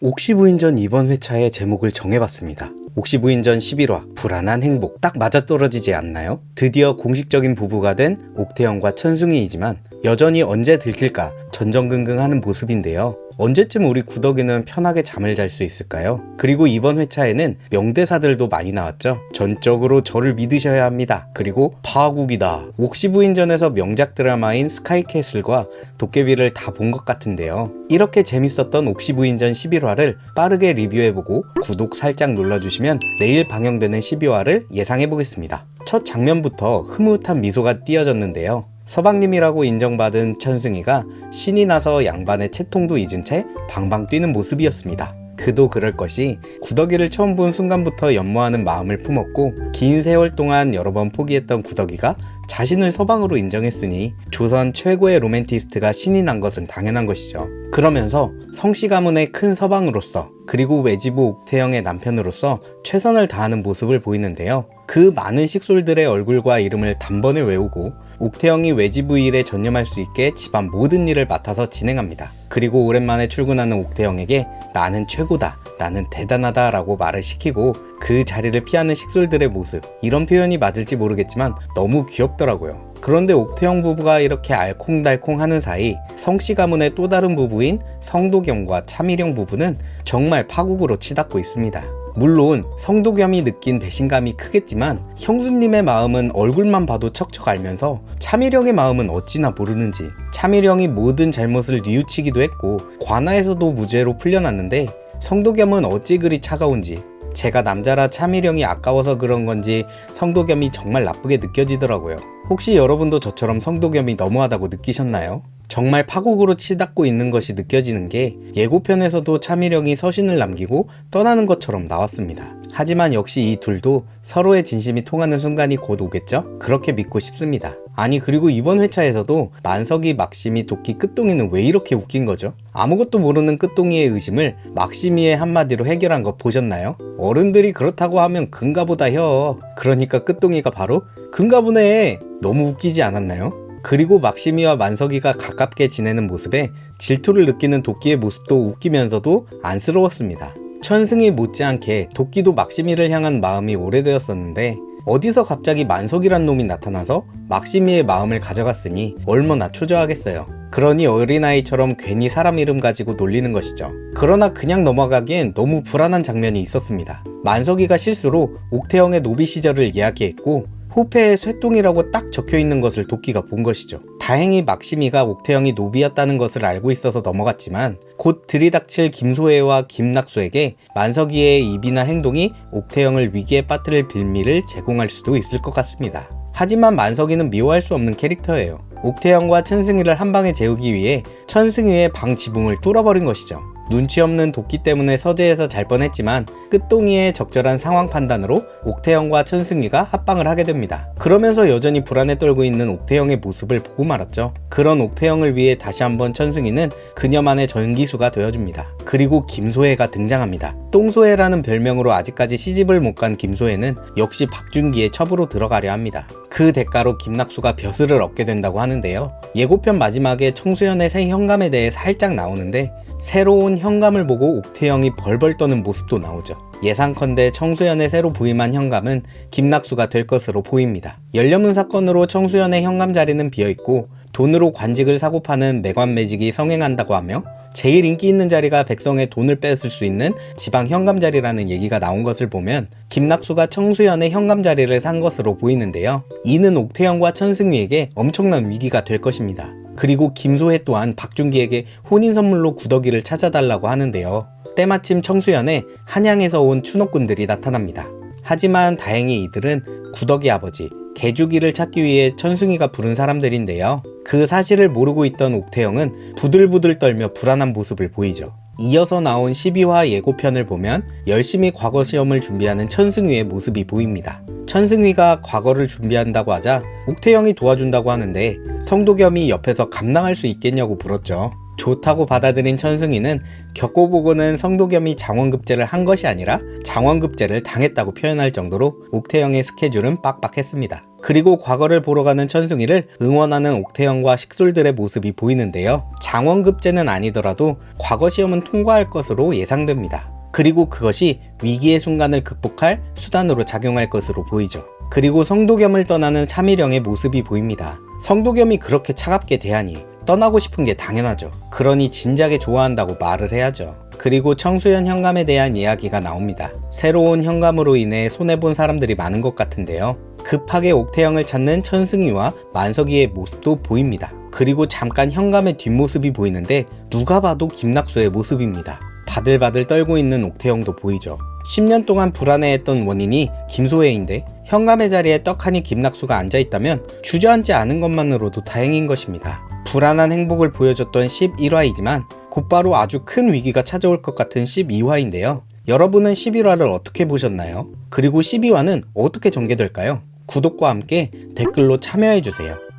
옥시부인전 이번 회차의 제목을 정해봤습니다. 옥시부인전 11화 불안한 행복, 딱 맞아떨어지지 않나요? 드디어 공식적인 부부가 된 옥태영과 천승희이지만 여전히 언제 들킬까 전전긍긍하는 모습인데요. 언제쯤 우리 구덕이는 편하게 잠을 잘 수 있을까요? 그리고 이번 회차에는 명대사들도 많이 나왔죠. 전적으로 저를 믿으셔야 합니다. 그리고 파국이다. 옥시부인전에서 명작 드라마인 스카이캐슬과 도깨비를 다 본 것 같은데요. 이렇게 재밌었던 옥시부인전 11화를 빠르게 리뷰해보고 구독 살짝 눌러주시면 내일 방영되는 12화를 예상해보겠습니다. 첫 장면부터 흐뭇한 미소가 띄어졌는데요. 서방님이라고 인정받은 천승희가 신이 나서 양반의 채통도 잊은 채 방방 뛰는 모습이었습니다. 그도 그럴 것이 구덕이를 처음 본 순간부터 연모하는 마음을 품었고 긴 세월 동안 여러 번 포기했던 구덕이가 자신을 서방으로 인정했으니 조선 최고의 로맨티스트가 신이 난 것은 당연한 것이죠. 그러면서 성씨 가문의 큰 서방으로서 그리고 외지부 옥태영의 남편으로서 최선을 다하는 모습을 보이는데요. 그 많은 식솔들의 얼굴과 이름을 단번에 외우고 옥태영이 외지부 일에 전념할 수 있게 집안 모든 일을 맡아서 진행합니다. 그리고 오랜만에 출근하는 옥태영에게 나는 최고다, 나는 대단하다 라고 말을 시키고 그 자리를 피하는 식솔들의 모습, 이런 표현이 맞을지 모르겠지만 너무 귀엽더라고요. 그런데 옥태영 부부가 이렇게 알콩달콩 하는 사이 성씨 가문의 또 다른 부부인 성도겸과 차미령 부부는 정말 파국으로 치닫고 있습니다. 물론 성도겸이 느낀 배신감이 크겠지만 형수님의 마음은 얼굴만 봐도 척척 알면서 차미령의 마음은 어찌나 모르는지, 차미령이 모든 잘못을 뉘우치기도 했고 관아에서도 무죄로 풀려났는데 성도겸은 어찌 그리 차가운지, 제가 남자라 차미령이 아까워서 그런 건지 성도겸이 정말 나쁘게 느껴지더라고요. 혹시 여러분도 저처럼 성도겸이 너무하다고 느끼셨나요? 정말 파국으로 치닫고 있는 것이 느껴지는 게 예고편에서도 차미령이 서신을 남기고 떠나는 것처럼 나왔습니다. 하지만 역시 이 둘도 서로의 진심이 통하는 순간이 곧 오겠죠? 그렇게 믿고 싶습니다. 아니, 그리고 이번 회차에서도 만석이, 막심이, 도끼, 끝동이는 왜 이렇게 웃긴 거죠? 아무것도 모르는 끝동이의 의심을 막심이의 한마디로 해결한 거 보셨나요? 어른들이 그렇다고 하면 근가보다 혀. 그러니까 끝동이가 바로 근가보네. 너무 웃기지 않았나요? 그리고 막심이와 만석이가 가깝게 지내는 모습에 질투를 느끼는 도끼의 모습도 웃기면서도 안쓰러웠습니다. 천승희 못지않게 도끼도 막심이를 향한 마음이 오래되었었는데 어디서 갑자기 만석이란 놈이 나타나서 막심이의 마음을 가져갔으니 얼마나 초조하겠어요. 그러니 어린아이처럼 괜히 사람 이름 가지고 놀리는 것이죠. 그러나 그냥 넘어가기엔 너무 불안한 장면이 있었습니다. 만석이가 실수로 옥태영의 노비 시절을 이야기했고 호패에 쇠똥이라고 딱 적혀있는 것을 도끼가 본 것이죠. 다행히 막심이가 옥태영이 노비였다는 것을 알고 있어서 넘어갔지만 곧 들이닥칠 김소혜와 김낙수에게 만석이의 입이나 행동이 옥태영을 위기에 빠뜨릴 빌미를 제공할 수도 있을 것 같습니다. 하지만 만석이는 미워할 수 없는 캐릭터예요. 옥태영과 천승희를 한방에 재우기 위해 천승희의 방 지붕을 뚫어버린 것이죠. 눈치 없는 도끼 때문에 서재에서 잘 뻔했지만 끝동이의 적절한 상황 판단으로 옥태영과 천승희가 합방을 하게 됩니다. 그러면서 여전히 불안에 떨고 있는 옥태영의 모습을 보고 말았죠. 그런 옥태영을 위해 다시 한번 천승희는 그녀만의 전기수가 되어줍니다. 그리고 김소혜가 등장합니다. 똥소혜라는 별명으로 아직까지 시집을 못 간 김소혜는 역시 박준기의 첩으로 들어가려 합니다. 그 대가로 김낙수가 벼슬을 얻게 된다고 하는데요. 예고편 마지막에 청수연의 새 현감에 대해 살짝 나오는데 새로운 현감을 보고 옥태영이 벌벌 떠는 모습도 나오죠. 예상컨대 청수연의 새로 부임한 현감은 김낙수가 될 것으로 보입니다. 열려문 사건으로 청수연의 현감 자리는 비어있고 돈으로 관직을 사고 파는 매관매직이 성행한다고 하며 제일 인기 있는 자리가 백성의 돈을 뺏을 수 있는 지방 현감 자리라는 얘기가 나온 것을 보면 김낙수가 청수연의 현감 자리를 산 것으로 보이는데요. 이는 옥태영과 천승희에게 엄청난 위기가 될 것입니다. 그리고 김소혜 또한 박준기에게 혼인 선물로 구덕이를 찾아달라고 하는데요. 때마침 청수연에 한양에서 온 추노꾼들이 나타납니다. 하지만 다행히 이들은 구덕이 아버지 개주기를 찾기 위해 천승희가 부른 사람들인데요. 그 사실을 모르고 있던 옥태영은 부들부들 떨며 불안한 모습을 보이죠. 이어서 나온 12화 예고편을 보면 열심히 과거 시험을 준비하는 천승희의 모습이 보입니다. 천승희가 과거를 준비한다고 하자 옥태영이 도와준다고 하는데 성도겸이 옆에서 감당할 수 있겠냐고 물었죠. 좋다고 받아들인 천승희는 겪고보고는 성도겸이 장원급제를 한 것이 아니라 장원급제를 당했다고 표현할 정도로 옥태영의 스케줄은 빡빡했습니다. 그리고 과거를 보러 가는 천승희를 응원하는 옥태영과 식솔들의 모습이 보이는데요. 장원급제는 아니더라도 과거 시험은 통과할 것으로 예상됩니다. 그리고 그것이 위기의 순간을 극복할 수단으로 작용할 것으로 보이죠. 그리고 성도겸을 떠나는 차미령의 모습이 보입니다. 성도겸이 그렇게 차갑게 대하니 떠나고 싶은 게 당연하죠. 그러니 진작에 좋아한다고 말을 해야죠. 그리고 청수연 현감에 대한 이야기가 나옵니다. 새로운 현감으로 인해 손해본 사람들이 많은 것 같은데요. 급하게 옥태영을 찾는 천승희와 만석이의 모습도 보입니다. 그리고 잠깐 현감의 뒷모습이 보이는데 누가 봐도 김낙수의 모습입니다. 바들바들 떨고 있는 옥태영도 보이죠. 10년 동안 불안해했던 원인이 김소혜인데 현감의 자리에 떡하니 김낙수가 앉아있다면 주저앉지 않은 것만으로도 다행인 것입니다. 불안한 행복을 보여줬던 11화이지만 곧바로 아주 큰 위기가 찾아올 것 같은 12화인데요. 여러분은 11화를 어떻게 보셨나요? 그리고 12화는 어떻게 전개될까요? 구독과 함께 댓글로 참여해주세요.